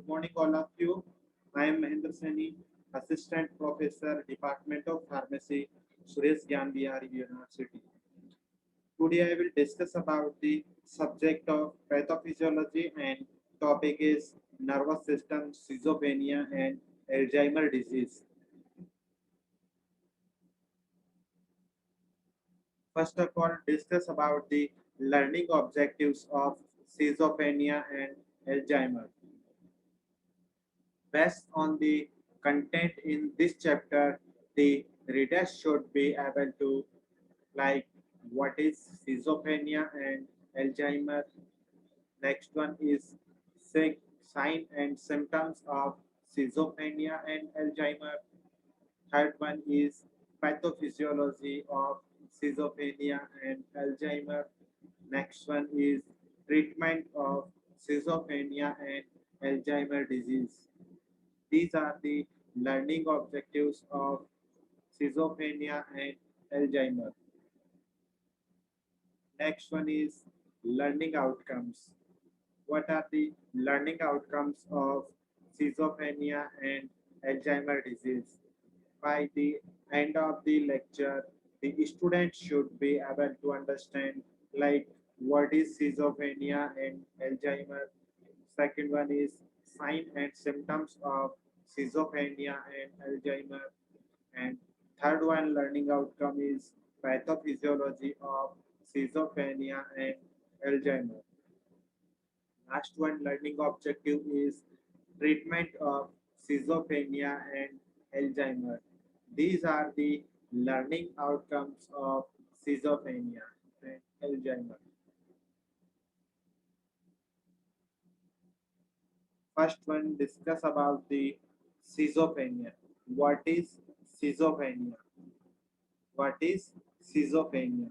morning, all of you. I am Mahendra Saini, Assistant Professor, Department of Pharmacy, Suresh Gyan, Vihar University. Today, I will discuss about the subject of pathophysiology and topic is nervous system, schizophrenia, and Alzheimer disease. First of all, discuss about the learning objectives of schizophrenia and Alzheimer. Based on the content in this chapter, the reader should be able to like what is schizophrenia and Alzheimer. Next one is sign and symptoms of schizophrenia and Alzheimer. Third one is pathophysiology of schizophrenia and Alzheimer. Next one is treatment of schizophrenia and Alzheimer disease. These are the learning objectives of schizophrenia and Alzheimer. Next one is learning outcomes. What are the learning outcomes of schizophrenia and Alzheimer disease? By the end of the lecture, the student should be able to understand like what is schizophrenia and Alzheimer. Second one is sign and symptoms of schizophrenia and Alzheimer. And third one learning outcome is pathophysiology of schizophrenia and Alzheimer. Last one learning objective is treatment of schizophrenia and Alzheimer. These are the learning outcomes of schizophrenia and Alzheimer. First one discuss about the schizophrenia. What is schizophrenia? What is schizophrenia?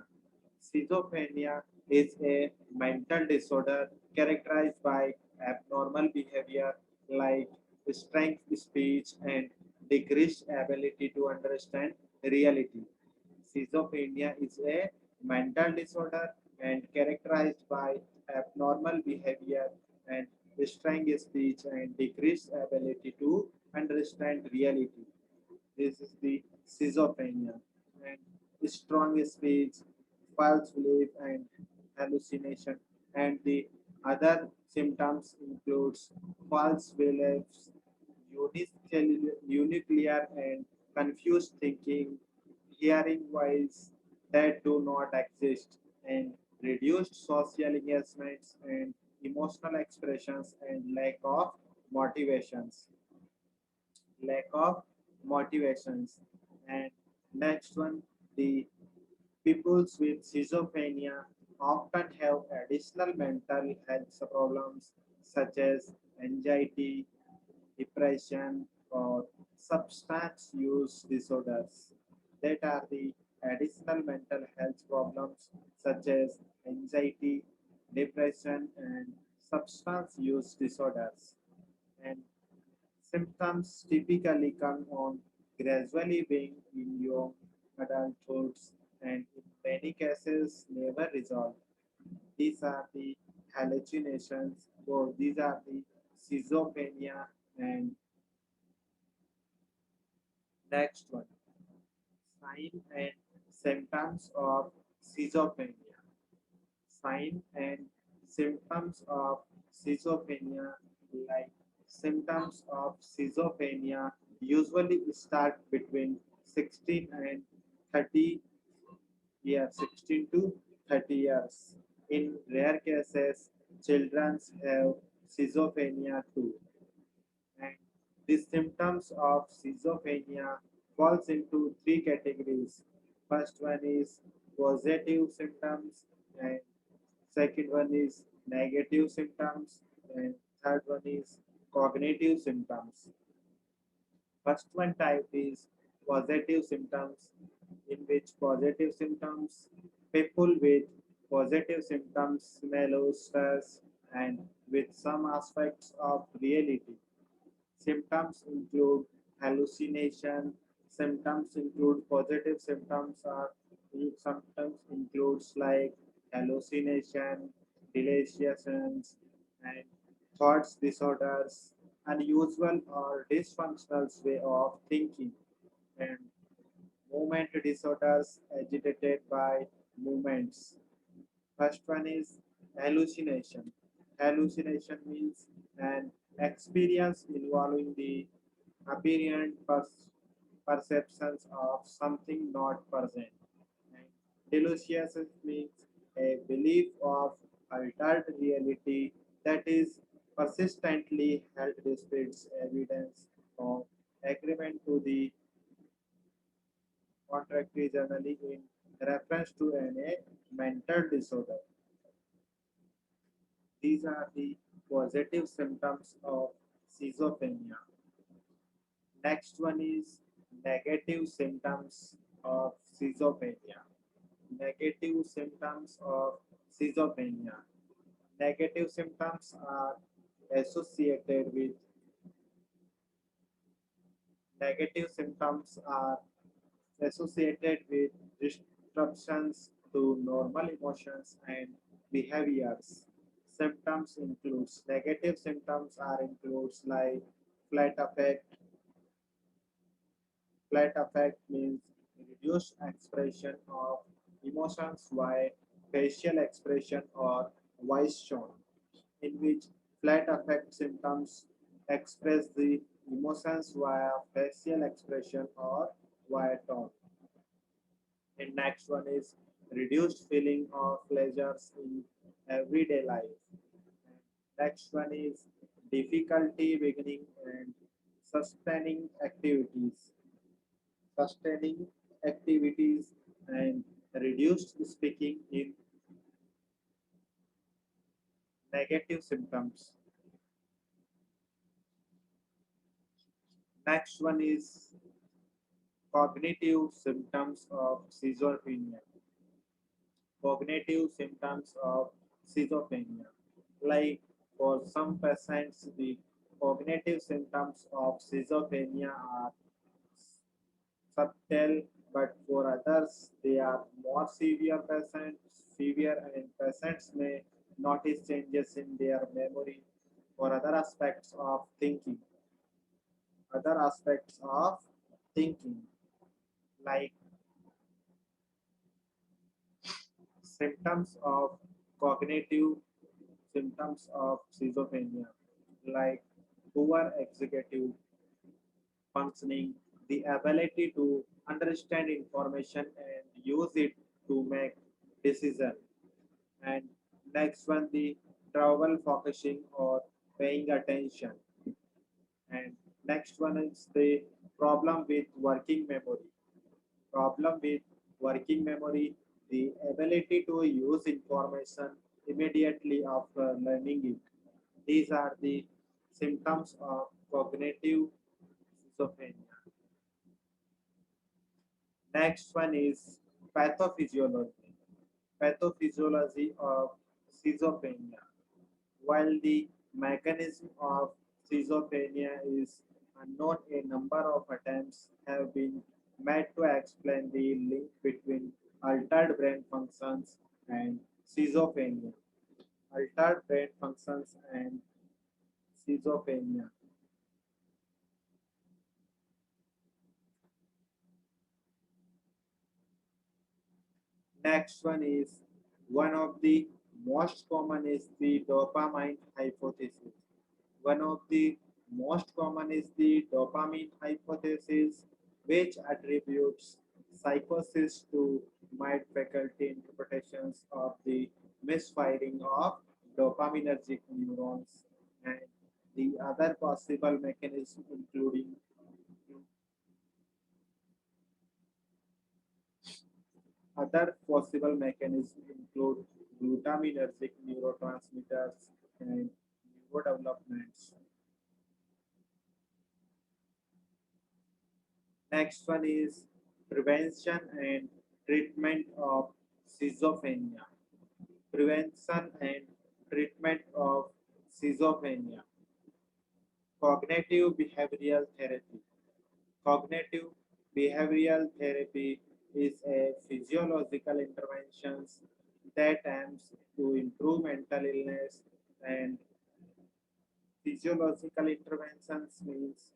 Schizophrenia is a mental disorder characterized by abnormal behavior like strength speech and decreased ability to understand reality. Schizophrenia is a mental disorder and characterized by abnormal behavior and strange speech and decreased ability to understand reality. This is the schizophrenia. And strong speech, false belief, and hallucination. And the other symptoms includes false beliefs, uninuclear and confused thinking, hearing voice that do not exist, and reduced social engagements and emotional expressions and motivations lack of motivations. And next one, the peoples with schizophrenia often have additional mental health problems such as anxiety, depression, or substance use disorders. That are the additional mental health problems such as anxiety, depression, and substance use disorders. And symptoms typically come on gradually being in young adulthoods and in many cases never resolve. These are the hallucinations, or these are the schizophrenia. And next one, sign and symptoms of schizophrenia. Sign and symptoms of schizophrenia, like symptoms of schizophrenia usually start between 16 and 30 years, 16 to 30 years. In rare cases, children have schizophrenia too. And the symptoms of schizophrenia falls into three categories. First one is positive symptoms, and second one is negative symptoms, and third one is cognitive symptoms. First one type is positive symptoms, in which positive symptoms, people with positive symptoms may lose stress and with some aspects of reality. Symptoms include hallucination. Symptoms include positive symptoms are symptoms includes like hallucination, delusions, and thoughts disorders. unusual or dysfunctional way of thinking, and movement disorders agitated by movements. First one is hallucination. Hallucination means an experience involving the apparent perceptions of something not present. And delusions means a belief of altered reality that is persistently held despite evidence of agreement to the contrary generally in reference to a mental disorder. These are the positive symptoms of schizophrenia. Next one is negative symptoms of schizophrenia. Negative symptoms of schizophrenia. Negative symptoms are associated with negative symptoms are associated with disruptions to normal emotions and behaviors. Symptoms includes negative symptoms are includes like flat affect. Flat affect means reduced expression of emotions via facial expression or voice tone, in which flat affect symptoms express the emotions via facial expression or via tone. And next one is reduced feeling of pleasures in everyday life. And next one is difficulty beginning and sustaining activities. Sustaining activities and reduced speaking in negative symptoms. Next one is cognitive symptoms of schizophrenia. Cognitive symptoms of schizophrenia. Like for some patients, the cognitive symptoms of schizophrenia are subtle, but for others, they are more severe, and patients may notice changes in their memory or other aspects of thinking, like symptoms of cognitive symptoms of schizophrenia, like poor executive functioning, the ability to understand information and use it to make decision. And next one, the trouble focusing or paying attention. And next one is the problem with working memory. Problem with working memory, the ability to use information immediately after learning it. These are the symptoms of cognitive schizophrenia. Next one is pathophysiology. Pathophysiology of schizophrenia. While the mechanism of schizophrenia is unknown, a number of attempts have been made to explain the link between altered brain functions and schizophrenia. Altered brain functions and schizophrenia. Next one is one of the most common is the dopamine hypothesis. One of the most common is the dopamine hypothesis, which attributes psychosis to mind faculty interpretations of the misfiring of dopaminergic neurons, and the other possible mechanism including other possible mechanisms include glutaminergic neurotransmitters and neurodevelopments. Next one is prevention and treatment of schizophrenia. Prevention and treatment of schizophrenia. Cognitive behavioral therapy. Cognitive behavioral therapy is a physiological intervention that aims to improve mental illness and Physiological interventions means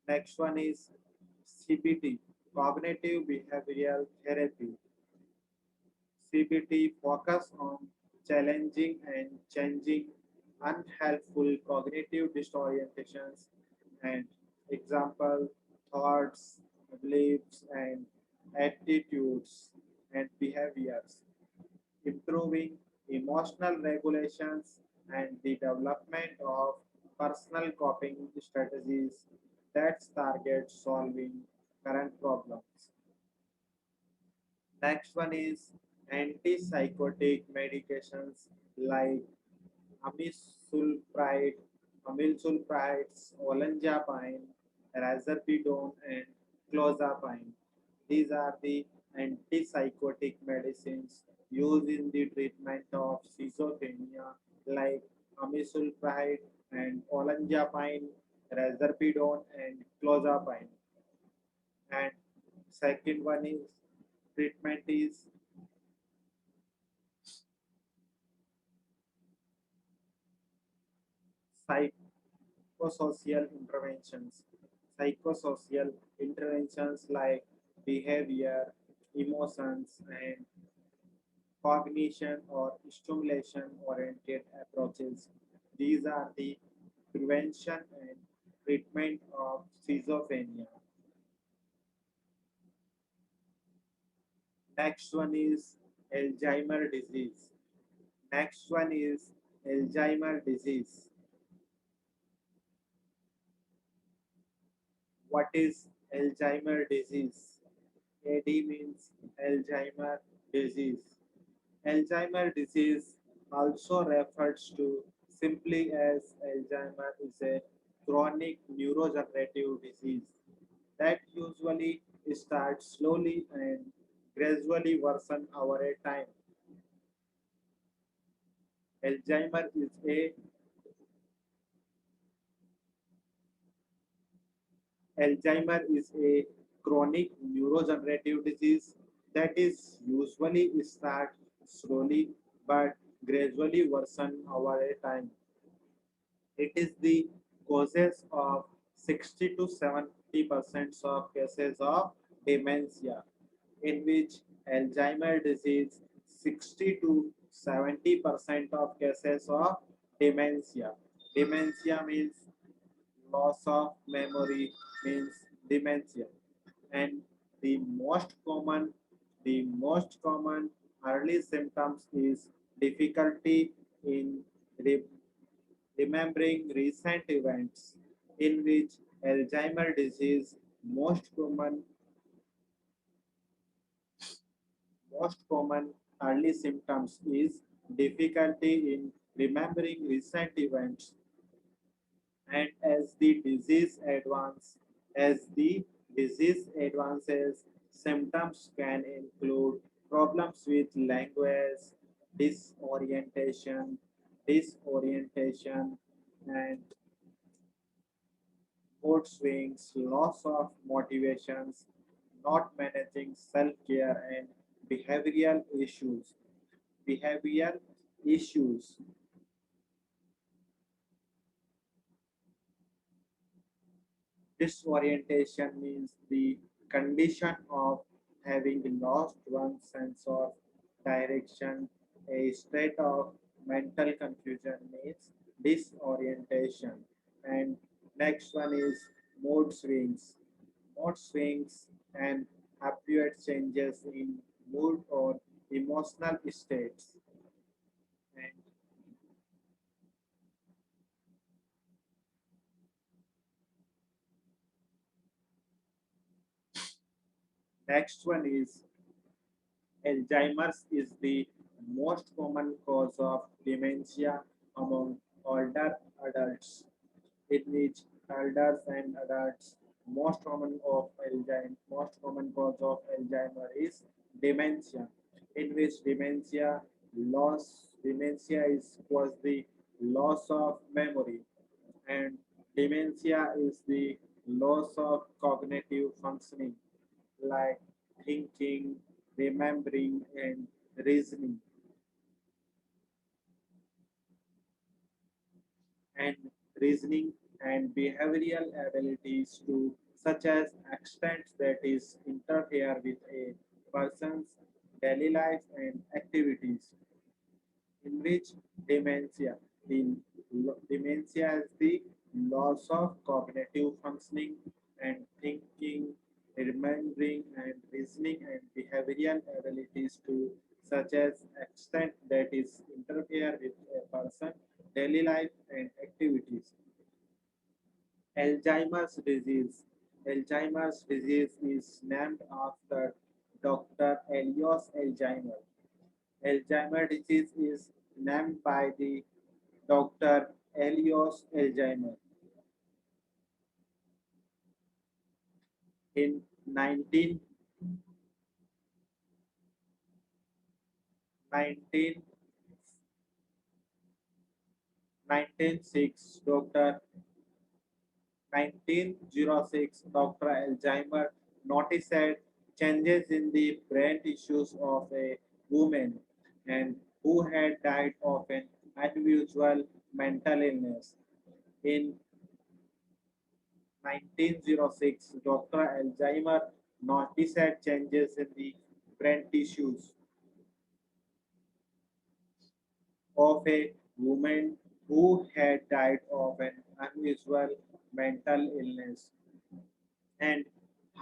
next one is CBT, cognitive behavioral therapy. CBT focus on challenging and changing unhelpful cognitive disorientations and example thoughts, beliefs and attitudes and behaviors, improving emotional regulations and the development of personal coping strategies that target solving current problems. Next one is antipsychotic medications like amisulpride, amilsulpride, olanzapine, razapidone, and clozapine. These are the antipsychotic medicines used in the treatment of schizophrenia like amisulpride and olanzapine, razapidone, and clozapine. And second one is treatment is psychosocial interventions. Psychosocial interventions like behavior, emotions, and cognition or stimulation oriented approaches. These are the prevention and treatment of schizophrenia. Next one is Alzheimer disease. Next one is Alzheimer disease. What is Alzheimer disease? AD means Alzheimer disease. Alzheimer disease, also referred to simply as Alzheimer, is a chronic neurodegenerative disease that usually starts slowly and gradually worsen over a time. Alzheimer is a Alzheimer is a chronic neurodegenerative disease that is usually start slowly but gradually worsen over a time. It is the causes of 60 to 70% of cases of dementia, in which Alzheimer disease 60 to 70% of cases of dementia. Dementia means loss of memory means dementia, and the most common early symptoms is difficulty in re- remembering recent events, in which Alzheimer disease most common early symptoms is difficulty in remembering recent events, and as the disease advances, symptoms can include problems with language, disorientation, disorientation, and mood swings, loss of motivations, not managing self-care, and behavioral issues. Behavioral issues. Disorientation means the condition of having lost one's sense of direction. A state of mental confusion means disorientation. And next one is mood swings. Mood swings and abrupt changes in mood or emotional states. And next one is Alzheimer's is the most common cause of dementia among older adults. In which elders and adults, most common cause of Alzheimer is dementia. In which dementia is was the loss of memory, and dementia is the loss of cognitive functioning like thinking, remembering, and reasoning. and reasoning and behavioral abilities to such as extent that is interfere with a person's daily life and activities. In which dementia, the dementia is the loss of cognitive functioning and thinking, remembering and reasoning and behavioral abilities to such as extent that is interfere with a person daily life and activities. Alzheimer's disease. Alzheimer's disease is named after Dr. Elias Alzheimer. Alzheimer's disease is named by the Dr. Elias Alzheimer in 19, 1906. 1906, Dr. Alzheimer noticed changes in the brain tissues of a woman and who had died of an unusual mental illness. In 1906, Dr. Alzheimer noticed changes in the brain tissues of a woman who had died of an unusual mental illness, and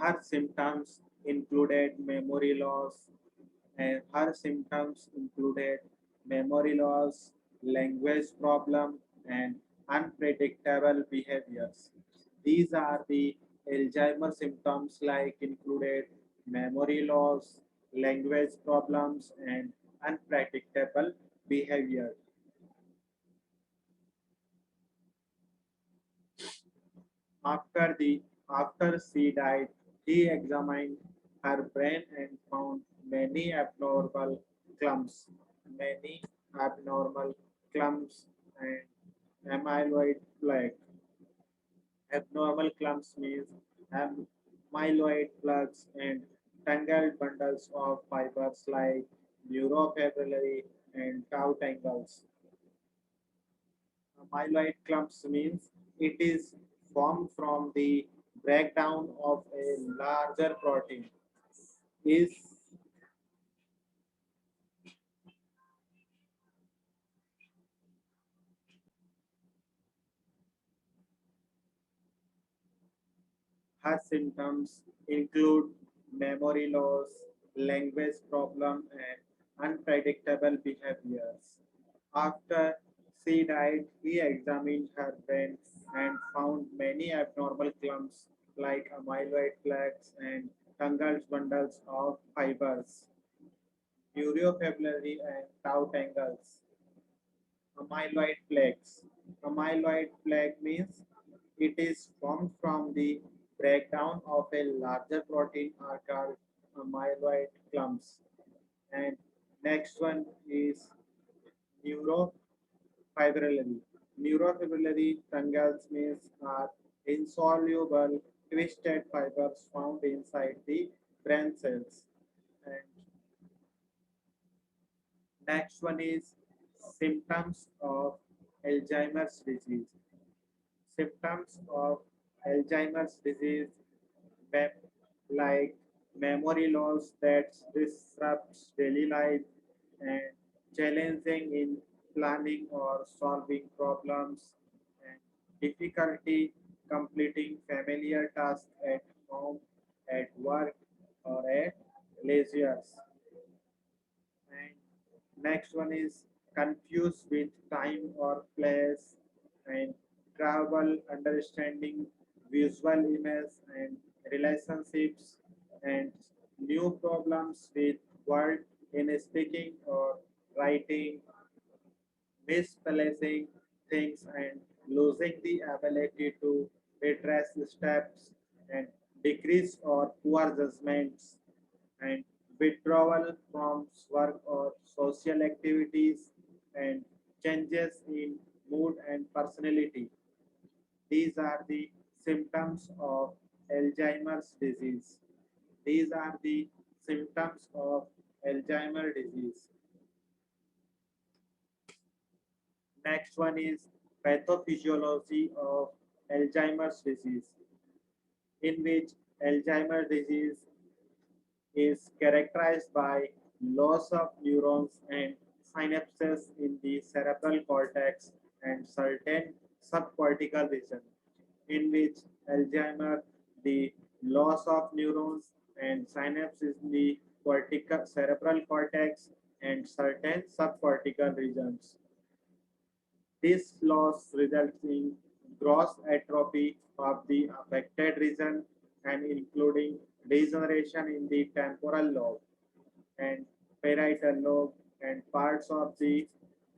her symptoms included memory loss, and her symptoms included memory loss, language problem, and unpredictable behaviors. These are the Alzheimer's symptoms like included memory loss, language problems, and unpredictable behavior. After after she died, he examined her brain and found many many abnormal clumps and amyloid plaque. Abnormal clumps means amyloid plaques and tangled bundles of fibers like neurofibrillary and tau tangles. Amyloid clumps means it is formed from the breakdown of a larger protein. Is her symptoms include memory loss, language problem, and unpredictable behaviors. After she died, he examined her brain and found many abnormal clumps like amyloid plaques and tangled bundles of fibers, neurofibrillary and tau tangles. Amyloid plaques. Amyloid plaque means it is formed from the breakdown of a larger protein are called amyloid clumps. And next one is neurofibrillary. Neurofibrillary tangles means are insoluble twisted fibers found inside the brain cells. And next one is symptoms of Alzheimer's disease. Symptoms of Alzheimer's disease mem- like memory loss that disrupts daily life and challenging in planning or solving problems and difficulty completing familiar tasks at home, at work, or at leisure. And next one is confused with time or place and travel, understanding visual image and relationships and new problems with word in speaking or writing, misplacing things and losing the ability to retrace steps and decrease or poor judgments and withdrawal from work or social activities and changes in mood and personality. These are the symptoms of Alzheimer's disease. These are the symptoms of Alzheimer's disease. Next one is Pathophysiology of Alzheimer's disease, in which Alzheimer's disease is characterized by loss of neurons and synapses in the cerebral cortex and certain subcortical region, in which Alzheimer, the loss of neurons and synapses in the cortical cerebral cortex and certain subcortical regions. This loss results in gross atrophy of the affected region and including degeneration in the temporal lobe and parietal lobe and parts of the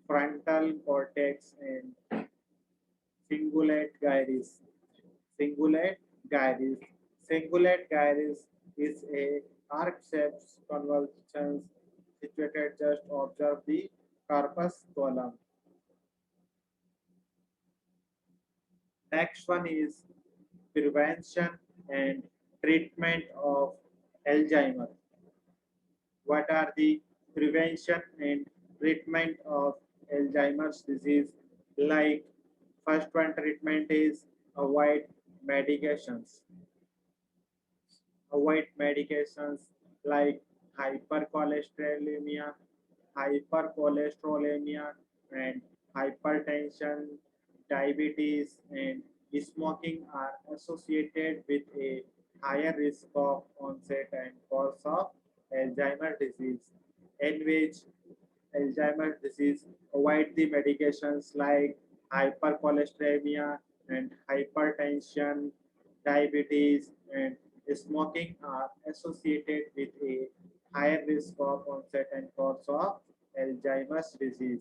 frontal cortex and cingulate gyrus. Cingulate gyrus. Cingulate gyrus is a arc-shaped convolution situated just observe the corpus column. Next one is prevention and treatment of Alzheimer. What are the prevention and treatment of Alzheimer's disease? Like first one treatment is avoid medications. Avoid medications like hypercholesterolemia, hypercholesterolemia, and hypertension, diabetes, and smoking are associated with a higher risk of onset and course of Alzheimer's disease, in which Alzheimer's disease avoid the medications like hypercholesterolemia and hypertension, diabetes, and smoking are associated with a higher risk of onset and course of Alzheimer's disease.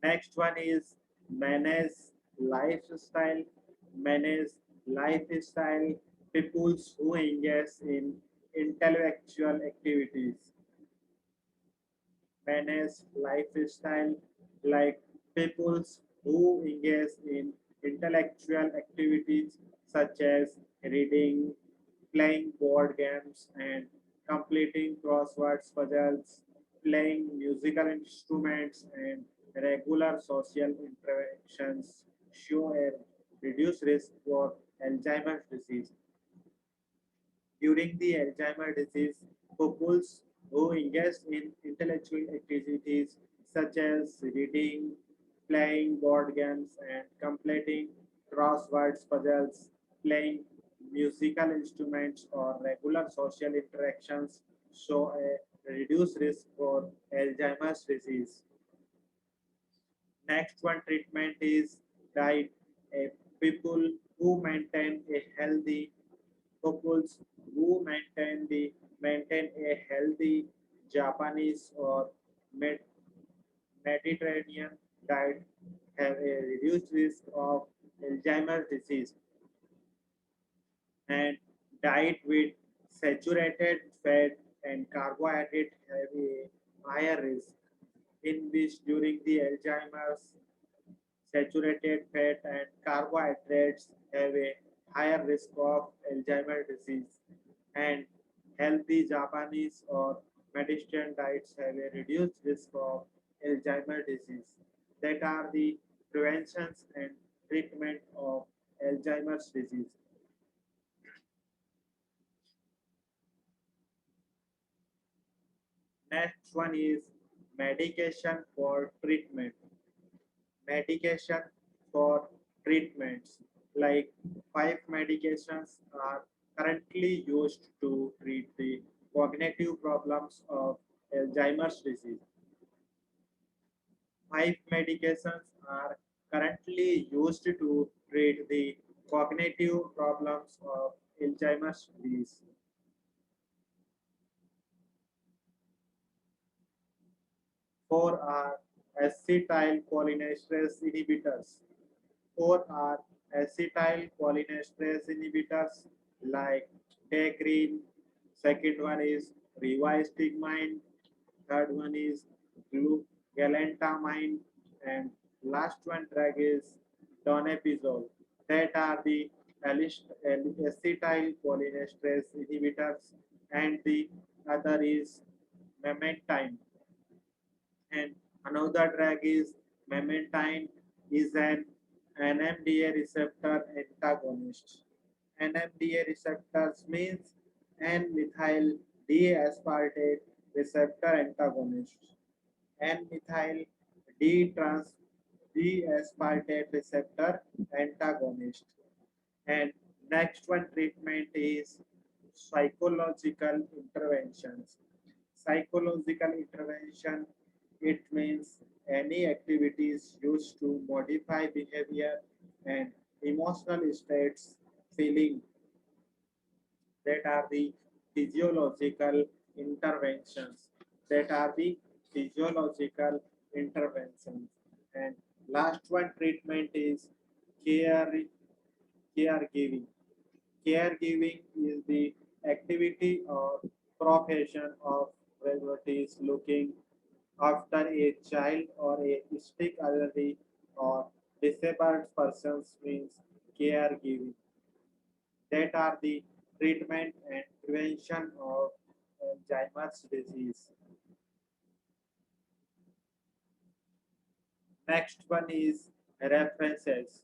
Next one is manage lifestyle. Manage lifestyle people who engage in intellectual activities. Manage lifestyle like people who engage in intellectual activities such as reading, playing board games, and completing crosswords puzzles, playing musical instruments, and regular social interactions show a reduced risk for Alzheimer's disease. During the Alzheimer's disease, couples who engage in intellectual activities such as reading, playing board games, and completing crosswords puzzles, playing musical instruments, or regular social interactions show a reduced risk for Alzheimer's disease. Next one treatment is diet. A people who maintain a healthy couples who maintain a healthy Japanese or Mediterranean diet have a reduced risk of Alzheimer's disease, and diet with saturated fat and carbohydrate have a higher risk, in which during the Alzheimer's saturated fat and carbohydrates have a higher risk of Alzheimer's disease, and healthy Japanese or Mediterranean diets have a reduced risk of Alzheimer's disease. That are the preventions and treatment of Alzheimer's disease. Next one is medication for treatment. Medication for treatments like five medications are currently used to treat the cognitive problems of Alzheimer's disease. Five medications are currently used to treat the cognitive problems of Alzheimer's disease. Four are acetylcholinesterase inhibitors. Four are acetylcholinesterase inhibitors like Degreen. Second one is rivastigmine. Third one is galantamine. And last one drug is donepezol. That are the acetylcholinesterase inhibitors, and the other is memantine, and another drug is Memantine is an NMDA receptor antagonist. NMDA receptors means N-methyl D-aspartate receptor antagonist. N-methyl D-trans D-aspartate receptor antagonist. And next one treatment is psychological interventions. Psychological intervention, it means any activities used to modify behavior and emotional states, feeling, that are the physiological interventions. That are the physiological interventions. And last one treatment is care caregiving. Caregiving is the activity or profession of relatives looking after a child or a sick elderly or disabled persons means caregiving. That are the treatment and prevention of Alzheimer's disease. Next one is references.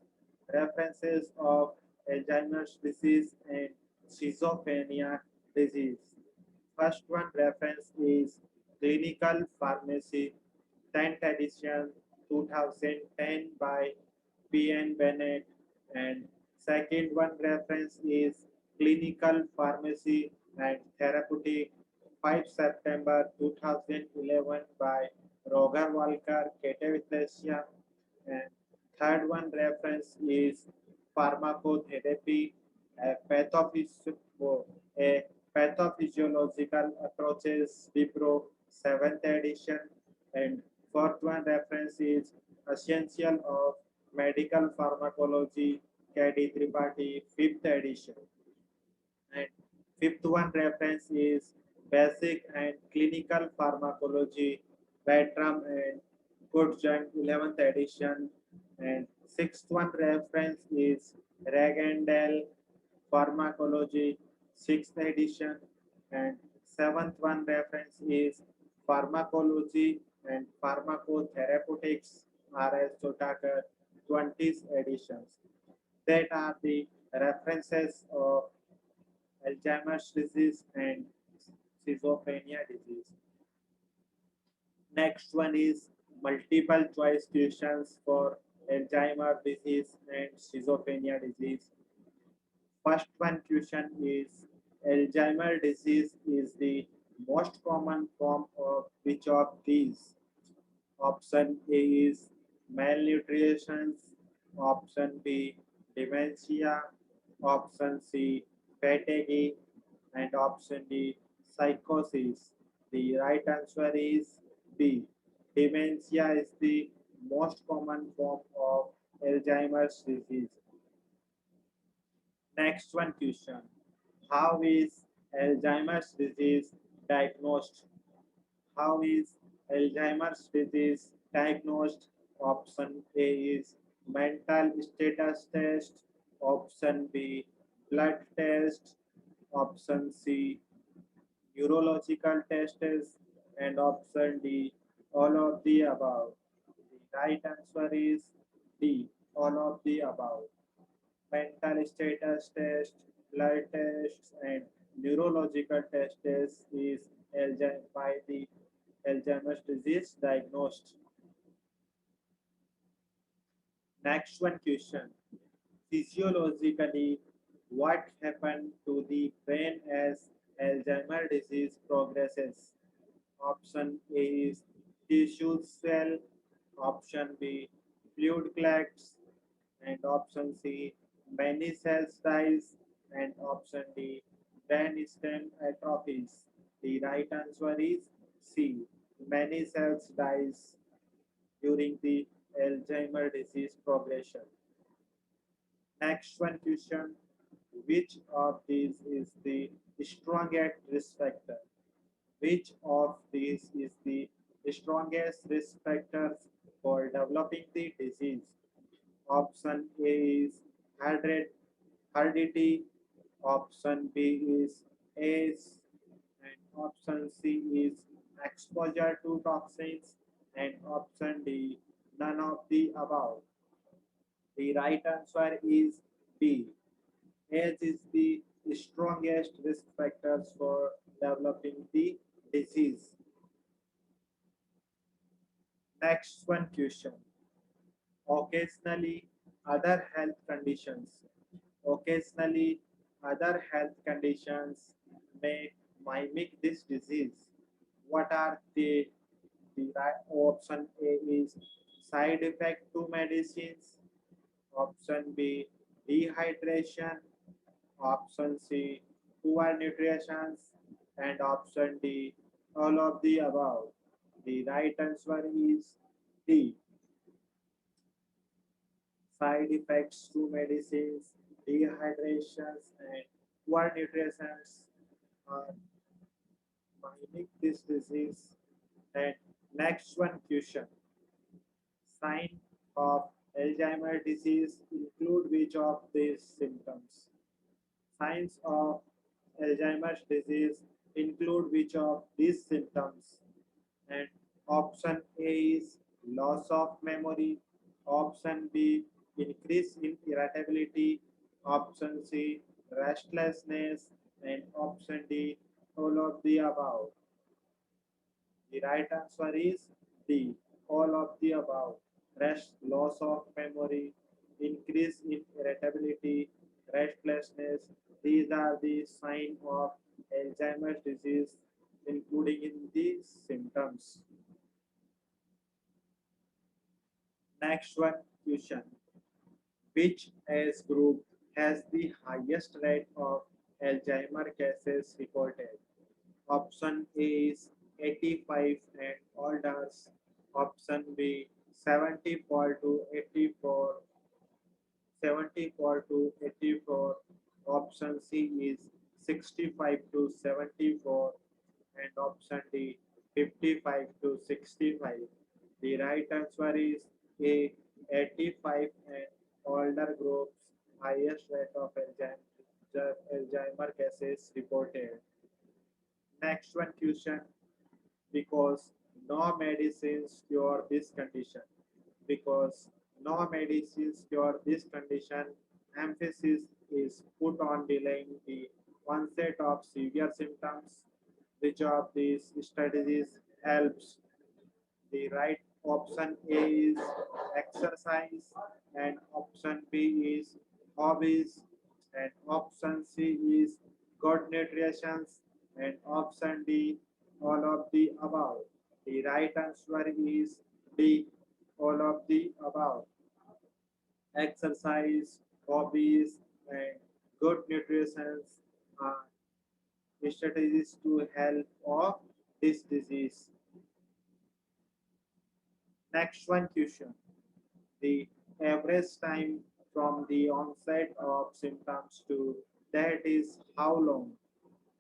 References of Alzheimer's disease and schizophrenia disease. First one reference is Clinical Pharmacy, 10th edition, 2010 by P.N. Bennett. And second one reference is Clinical Pharmacy and Therapeutic, 5 September 2011 by Roger Walker, Catavitasia. And third one reference is Pharmacotherapy, a a pathophysiological approaches, Vipro, 7th edition. And fourth one reference is Essential of Medical Pharmacology, KD Tripathi, 5th edition. And fifth one reference is Basic and Clinical Pharmacology, Batram and Goodjung, 11th edition. And sixth one reference is Regendel Pharmacology, 6th edition. And seventh one reference is Pharmacology and Pharmacotherapeutics, R.S. Sotakar, 20th editions. That are the references of Alzheimer's disease and schizophrenia disease. Next one is multiple choice questions for Alzheimer's disease and schizophrenia disease. First one question is Alzheimer's disease is the most common form of which of these? Option A is malnutrition, option B dementia, option C fatigue, and option D psychosis. The right answer is B. Dementia is the most common form of Alzheimer's disease. Next one question. How is Alzheimer's disease diagnosed? How is Alzheimer's disease diagnosed? Option A is mental status test. Option B, blood test. Option C, neurological tests. And option D, all of the above. The right answer is D, all of the above. Mental status test, blood tests, and neurological tests is by the Alzheimer's disease diagnosed. Next one question. Physiologically, what happened to the brain as Alzheimer's disease progresses? Option A is tissue swell, option B fluid collects, and option C many cells dies, and option D brain stem atrophies. The right answer is C. Many cells dies during the Alzheimer disease progression. Next one question. Which of these is the strongest risk factor? Which of these is the strongest risk factors for developing the disease? Option A is heredity, option B is age, and option C is exposure to toxins, and option D none none of the above? The right answer is B. Age is the strongest risk factors for developing the disease. Next one question. Occasionally, other health conditions. Occasionally, other health conditions may mimic this disease. What are they? The right option A is side effect to medicines. Option B, dehydration. Option C, poor nutrition. And option D, all of the above. The right answer is D, side effects to medicines, dehydrations, and poor nutrition are mimic this disease. And next one question. Sign of Alzheimer's disease include which of these symptoms? Signs of Alzheimer's disease include which of these symptoms? And option A is loss of memory, option B increase in irritability, option C restlessness, and option D all of the above. The right answer is D, all of the above. Rest, loss of memory, increase in irritability, restlessness. These are the signs of Alzheimer's disease, including in the symptoms. Next one question. Which age group has the highest rate of Alzheimer cases reported? Option A is 85 and older. Option B 74 to 84, 74 to 84. Option C is 65 to 74 and option D 55 to 65. The right answer is A, 85 and older groups highest rate of Alzheimer cases reported. Next one question, because no medicines cure this condition. Because no medicines cure this condition, emphasis is put on delaying the onset of severe symptoms. Which of these strategies helps? The right option A is exercise, and option B is hobbies, and option C is good nutrition, and option D all of the above. The right answer is D, all of the above. Exercise, hobbies, and good nutrition are strategies to help of this disease. Next one question. The average time from the onset of symptoms to death is how long?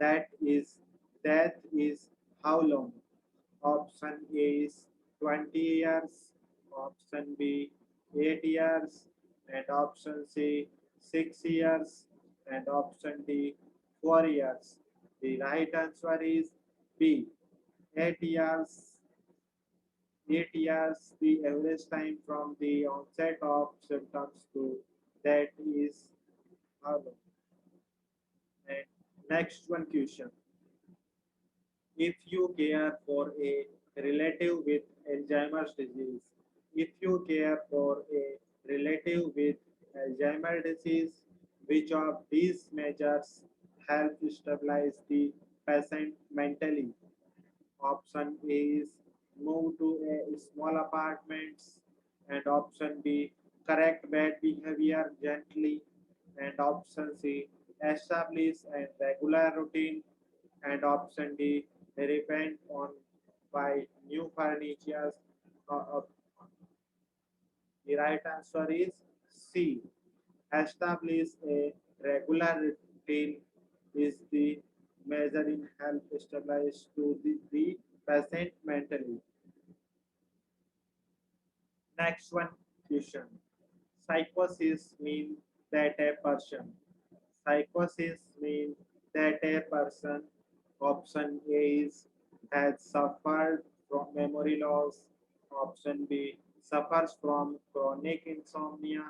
That is death is how long? Option A is 20 years, option B 8 years, and option C 6 years, and option D 4 years. The right answer is B, 8 years. 8 years, the average time from the onset of symptoms to that is how long? And next one question. If you care for a relative with Alzheimer's disease, if you care for a relative with Alzheimer's disease, which of these measures help stabilize the patient mentally? Option A is move to a small apartments, and option B correct bad behavior gently, and option C establish a regular routine, and option D repent on by new furniture. Uh, uh, the right answer is C. Establish a regular routine is the measure in help stabilize to the patient mentally. Next one question. Psychosis mean that a person. Psychosis mean that a person. Option A is has suffered from memory loss. Option B suffers from chronic insomnia.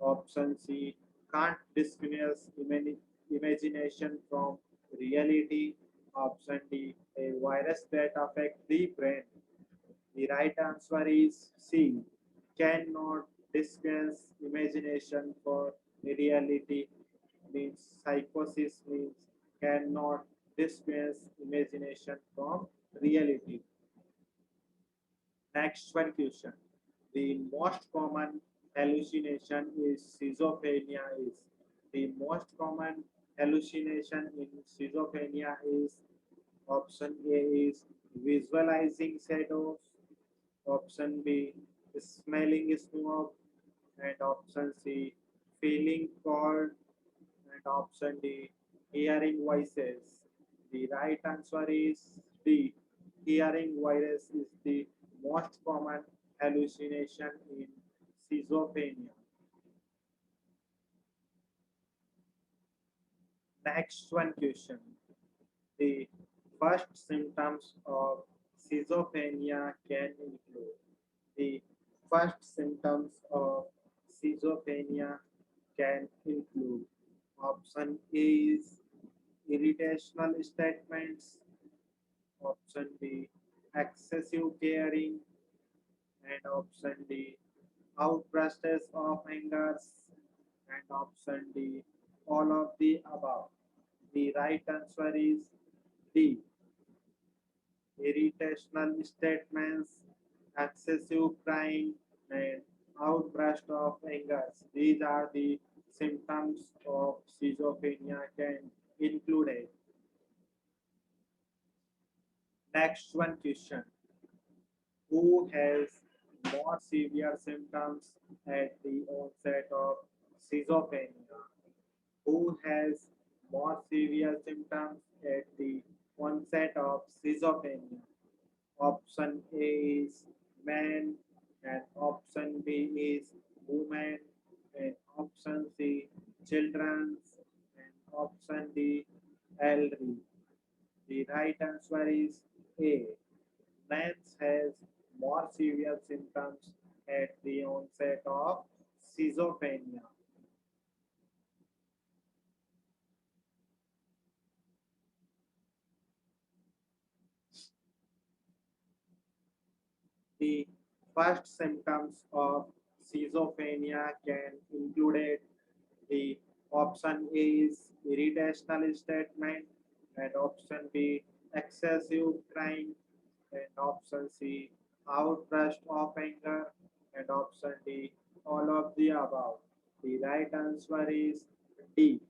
Option C, can't distinguish imagination from reality. Option D, a virus that affects the brain. The right answer is C, cannot distinguish imagination for reality. Means psychosis means cannot distinguish imagination from reality. Next one question. The most common hallucination is schizophrenia is. The most common hallucination in schizophrenia is option A is visualizing shadows, option B smelling smoke, and option C feeling cold, and option D hearing voices. The right answer is D. Hearing voices is the most common hallucination in schizophrenia. Next one question. The first symptoms of schizophrenia can include. The first symptoms of schizophrenia can include option A is irritational statements, option B excessive caring, and option D outbursts of anger, and option D all of the above. The right answer is D irritational statements, excessive crying, and outburst of anger. These are the symptoms of schizophrenia can include it. Next one question. Who has more severe symptoms at the onset of schizophrenia? Who has more severe symptoms at the onset of schizophrenia? Option A is man, and option B is woman, and option C children, and option D elderly. The right answer is A. Man has more severe symptoms at the onset of schizophrenia. The first symptoms of schizophrenia can include the option A is irritational statement, and option B excessive crying, and option C outburst of anger, and option D all of the above. The right answer is D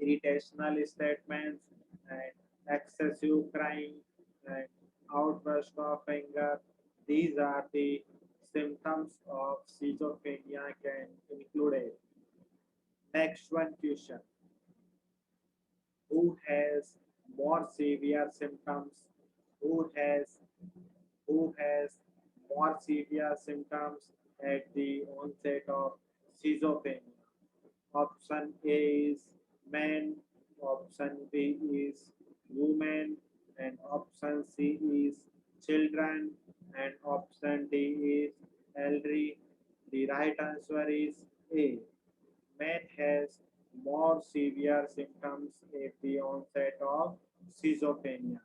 irritational statements and excessive crying and outburst of anger. These are the symptoms of schizophrenia can include it. Next one question. Who has more severe symptoms? Who has who has more severe symptoms at the onset of schizophrenia? Option A is man, option B is woman, and option C is children, and option D is elderly. The right answer is A. Man has more severe symptoms at the onset of schizophrenia.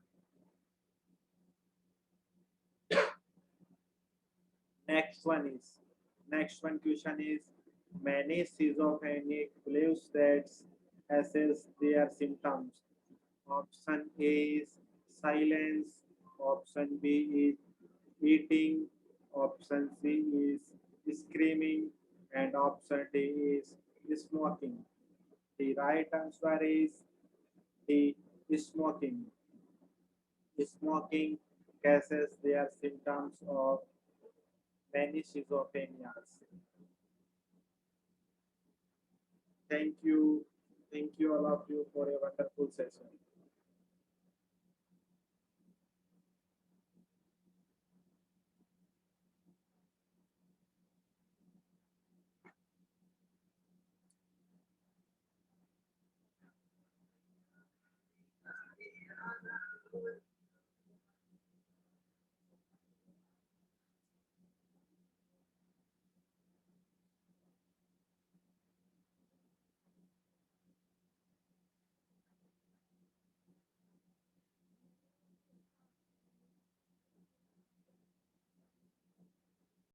Next one is next one question is many schizophrenic believes that assess their symptoms. Option A is silence, option B is eating, option C is screaming, and option D is smoking. The right answer is D smoking. Smoking causes their symptoms of many schizophrenias. Thank you. Thank you all of you for a wonderful session.